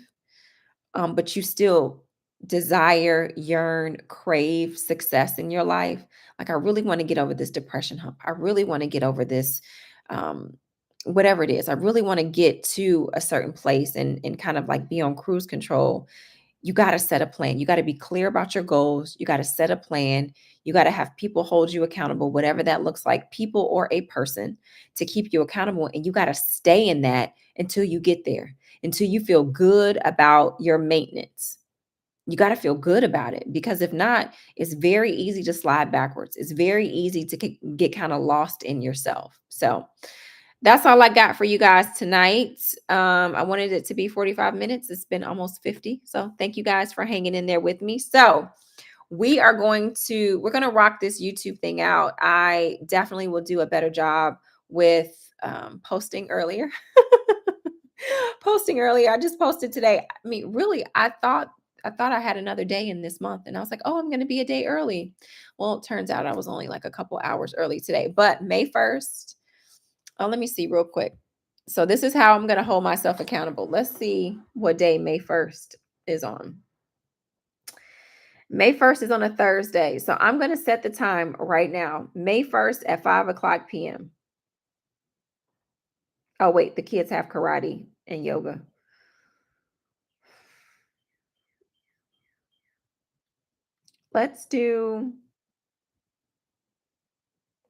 but you still desire, yearn, crave success in your life. Like, I really want to get over this depression hump. I really want to get over this, um, whatever it is. I really want to get to a certain place and kind of like be on cruise control. You got to set a plan. You got to be clear about your goals. You got to set a plan. You got to have people hold you accountable, whatever that looks like, people or a person to keep you accountable. And you got to stay in that until you get there, until you feel good about your maintenance. You got to feel good about it because if not, it's very easy to slide backwards. It's very easy to get kind of lost in yourself. So, that's all I got for you guys tonight. I wanted it to be 45 minutes. It's been almost 50. So thank you guys for hanging in there with me. So we're going to rock this YouTube thing out. I definitely will do a better job with posting earlier. Posting earlier. I just posted today. I mean, really, I thought I had another day in this month and I was like, "Oh, I'm going to be a day early." Well, it turns out I was only like a couple hours early today, but May 1st. Oh, let me see real quick. So this is how I'm going to hold myself accountable. Let's see what day May 1st is on. May 1st is on a Thursday. So I'm going to set the time right now. May 1st at 5 o'clock p.m. Oh, wait, the kids have karate and yoga. Let's do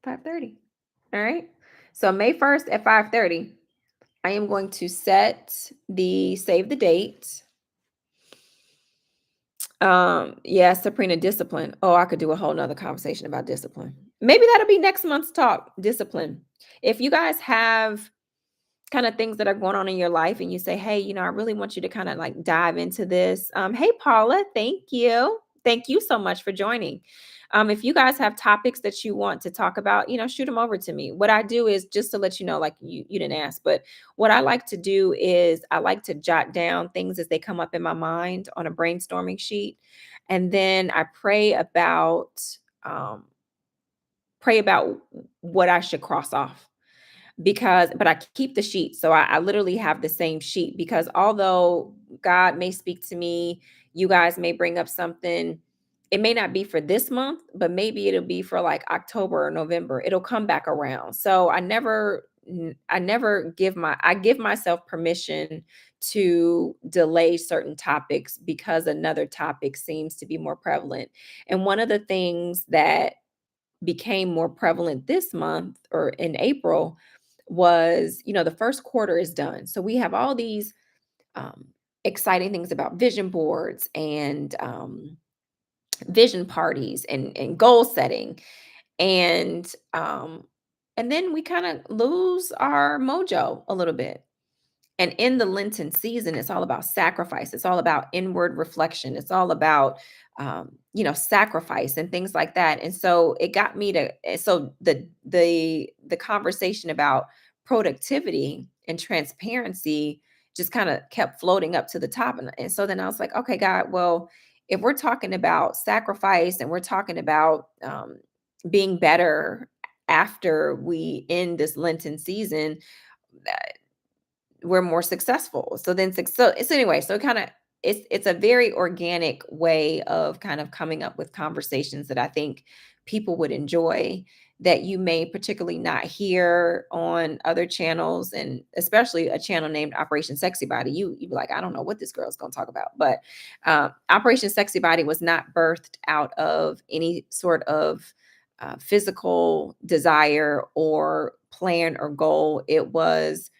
5:30. All right. So May 1st at 5:30, I am going to save the date. Yeah, Sabrina, discipline. Oh, I could do a whole nother conversation about discipline. maybe that'll be next month's talk, discipline. If you guys have kind of things that are going on in your life and you say, hey, I really want you to kind of like dive into this. Hey, Paula, thank you. Thank you so much for joining. If you guys have topics that you want to talk about, shoot them over to me. What I do is just to let you know, like you didn't ask, but what I like to do is I like to jot down things as they come up in my mind on a brainstorming sheet. And then I um, pray about what I should cross off because but I keep the sheet. So I literally have the same sheet because although God may speak to me, you guys may bring up something. It may not be for this month, but maybe it'll be for like October or November. It'll come back around. So I never I give myself permission to delay certain topics because another topic seems to be more prevalent. And one of the things that became more prevalent this month or in April was, the first quarter is done. So we have all these um, exciting things about vision boards and vision parties and goal setting. And and then we kind of lose our mojo a little bit. And in the Lenten season, it's all about sacrifice. It's all about inward reflection. It's all about, sacrifice and things like that. And so it got me to. So the conversation about productivity and transparency just kind of kept floating up to the top. And so then I was like, okay, God, well, if we're talking about sacrifice and we're talking about being better after we end this Lenten season, we're more successful. So anyway, so kind of it's a very organic way of kind of coming up with conversations that I think people would enjoy that you may particularly not hear on other channels, and especially a channel named Operation Sexy Body. You'd be like, I don't know what this girl's going to talk about, but Operation Sexy Body was not birthed out of any sort of physical desire or plan or goal. It was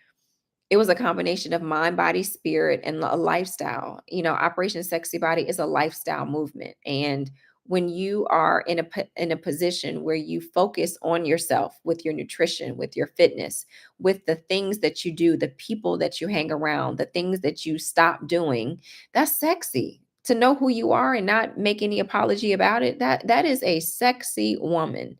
a combination of mind, body, spirit, and a lifestyle. Operation Sexy Body is a lifestyle movement. And when you are in a position where you focus on yourself with your nutrition, with your fitness, with the things that you do, the people that you hang around, the things that you stop doing, that's sexy. To know who you are and not make any apology about it, that is a sexy woman.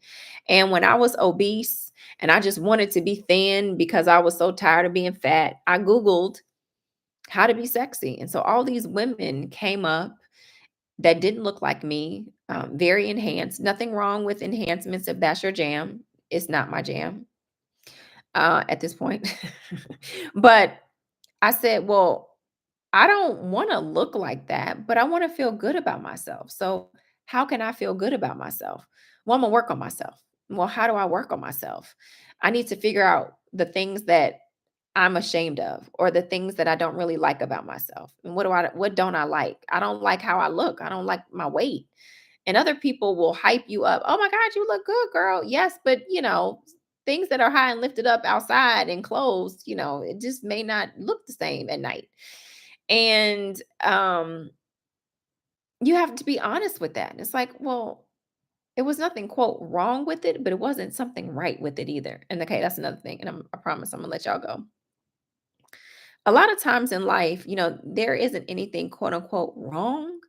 And when I was obese, and I just wanted to be thin because I was so tired of being fat, I Googled how to be sexy. And so all these women came up that didn't look like me, very enhanced. Nothing wrong with enhancements if that's your jam. It's not my jam at this point. But I said, well, I don't want to look like that, but I want to feel good about myself. So, how can I feel good about myself? Well, I'm going to work on myself. Well, how do I work on myself? I need to figure out the things that I'm ashamed of or the things that I don't really like about myself. And what don't I like? I don't like how I look. I don't like my weight. And other people will hype you up. Oh my God, you look good, girl. Yes, but things that are high and lifted up outside and closed, it just may not look the same at night. And you have to be honest with that. And it's like, well, it was nothing quote wrong with it, but it wasn't something right with it either. And okay, that's another thing. And I promise I'm gonna let y'all go. A lot of times in life, there isn't anything quote unquote wrong,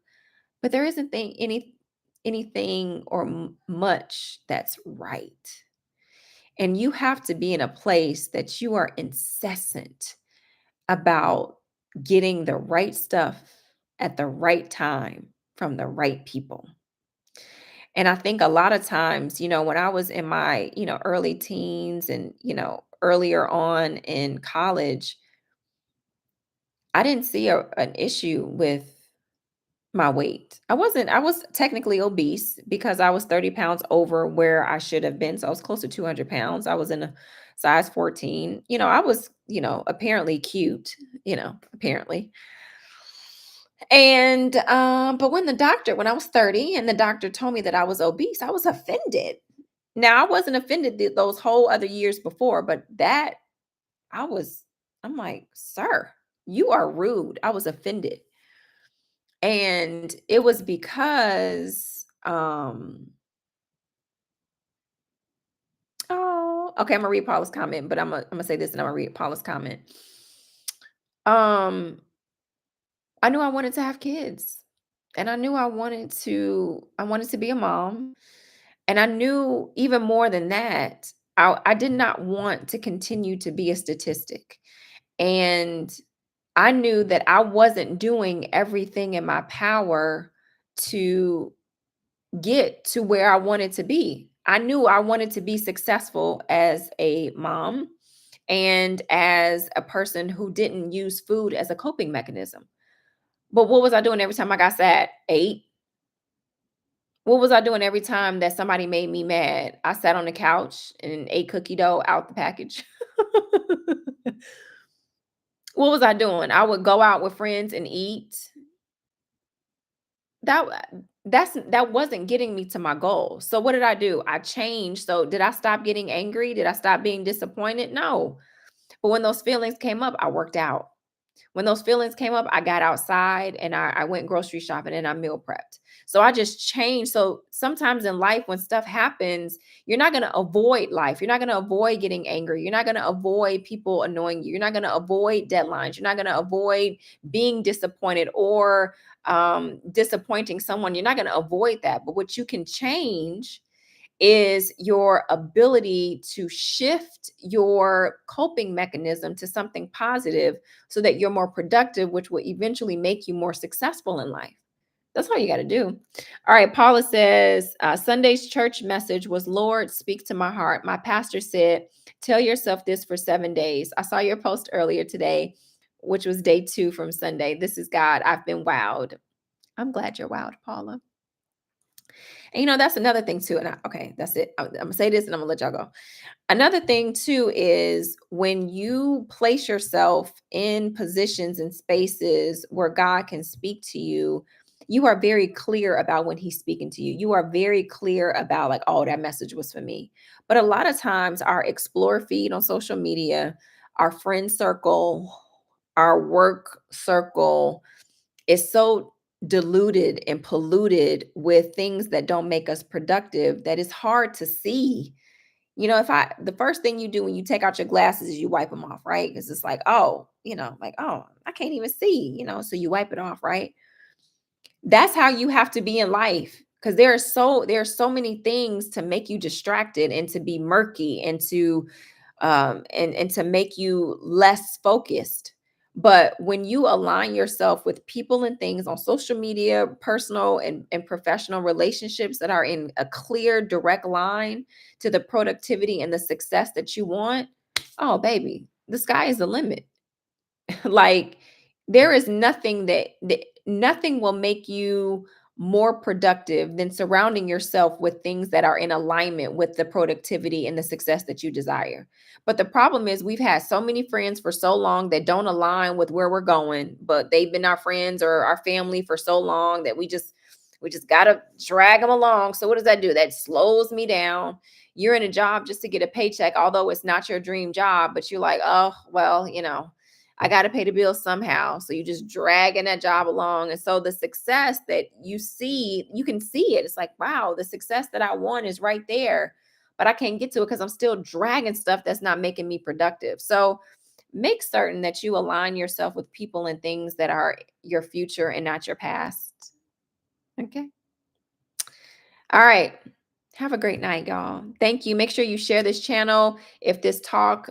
but there isn't anything or much that's right. And you have to be in a place that you are incessant about getting the right stuff at the right time from the right people. And I think a lot of times, when I was in my, early teens and, earlier on in college, I didn't see an issue with my weight. I was technically obese because I was 30 pounds over where I should have been. So I was close to 200 pounds. I was in a size 14. I was, apparently cute, apparently. And but when I was 30 and the doctor told me that I was obese, I was offended. Now I wasn't offended those whole other years before, but that I was I'm like, "Sir, you are rude." I was offended. And it was because Oh, okay. I'm gonna read Paula's comment, but I'm gonna say this and I'm gonna read Paula's comment. Um, I knew I wanted to have kids, and I knew I wanted to be a mom, and I knew even more than that, I did not want to continue to be a statistic. And I knew that I wasn't doing everything in my power to get to where I wanted to be. I knew I wanted to be successful as a mom and as a person who didn't use food as a coping mechanism. But what was I doing every time I got sad? Ate. What was I doing every time that somebody made me mad? I sat on the couch and ate cookie dough out the package. What was I doing? I would go out with friends and eat. That wasn't getting me to my goal. So what did I do? I changed. So did I stop getting angry? Did I stop being disappointed? No. But when those feelings came up, I worked out. When those feelings came up, I got outside and I went grocery shopping and I meal prepped. So I just changed. So sometimes in life, when stuff happens, you're not going to avoid life. You're not going to avoid getting angry. You're not going to avoid people annoying you. You're not going to avoid deadlines. You're not going to avoid being disappointed or disappointing someone. You're not going to avoid that. But what you can change is your ability to shift your coping mechanism to something positive so that you're more productive, which will eventually make you more successful in life. That's all you got to do. All right. Paula says Sunday's church message was, Lord, speak to my heart. My pastor said, tell yourself this for 7 days. I saw your post earlier today, which was day 2 from Sunday. This is God. I've been wowed. I'm glad you're wowed, Paula. And that's another thing too. And okay, that's it. I'm gonna say this and I'm gonna let y'all go. Another thing too is when you place yourself in positions and spaces where God can speak to you, you are very clear about when he's speaking to you. You are very clear about like, oh, that message was for me. But a lot of times our explore feed on social media, our friend circle, our work circle, is so diluted and polluted with things that don't make us productive that it's hard to see. If the first thing you do when you take out your glasses is you wipe them off, right? Because it's like, oh, like, oh, I can't even see, so you wipe it off, right? That's how you have to be in life. Because there are so many things to make you distracted and to be murky and to make you less focused. But when you align yourself with people and things on social media, personal and professional relationships that are in a clear, direct line to the productivity and the success that you want, oh, baby, the sky is the limit. Like there is nothing will make you more productive than surrounding yourself with things that are in alignment with the productivity and the success that you desire. But the problem is we've had so many friends for so long that don't align with where we're going, but they've been our friends or our family for so long that we just got to drag them along. So what does that do? That slows me down. You're in a job just to get a paycheck, although it's not your dream job, but you're like, oh, well, I got to pay the bills somehow. So you just dragging that job along. And so the success that you see, you can see it. It's like, wow, the success that I want is right there, but I can't get to it because I'm still dragging stuff that's not making me productive. So make certain that you align yourself with people and things that are your future and not your past. Okay. All right. Have a great night, y'all. Thank you. Make sure you share this channel. If this talk,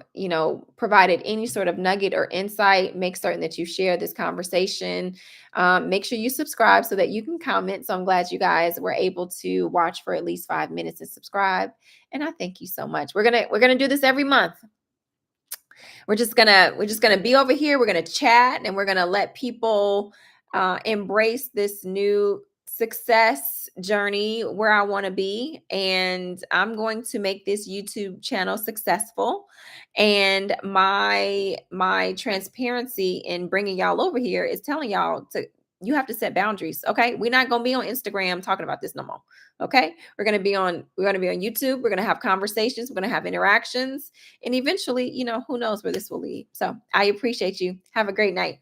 provided any sort of nugget or insight, make certain that you share this conversation. Make sure you subscribe so that you can comment. So I'm glad you guys were able to watch for at least 5 minutes and subscribe. And I thank you so much. We're gonna do this every month. We're just gonna be over here. We're gonna chat and we're gonna let people embrace this new success journey where I want to be. And I'm going to make this YouTube channel successful. And my transparency in bringing y'all over here is telling y'all to you have to set boundaries. Okay, we're not gonna be on Instagram talking about this no more. Okay, we're gonna be on YouTube. We're gonna have conversations. We're gonna have interactions, and eventually, who knows where this will lead. So I appreciate you. Have a great night.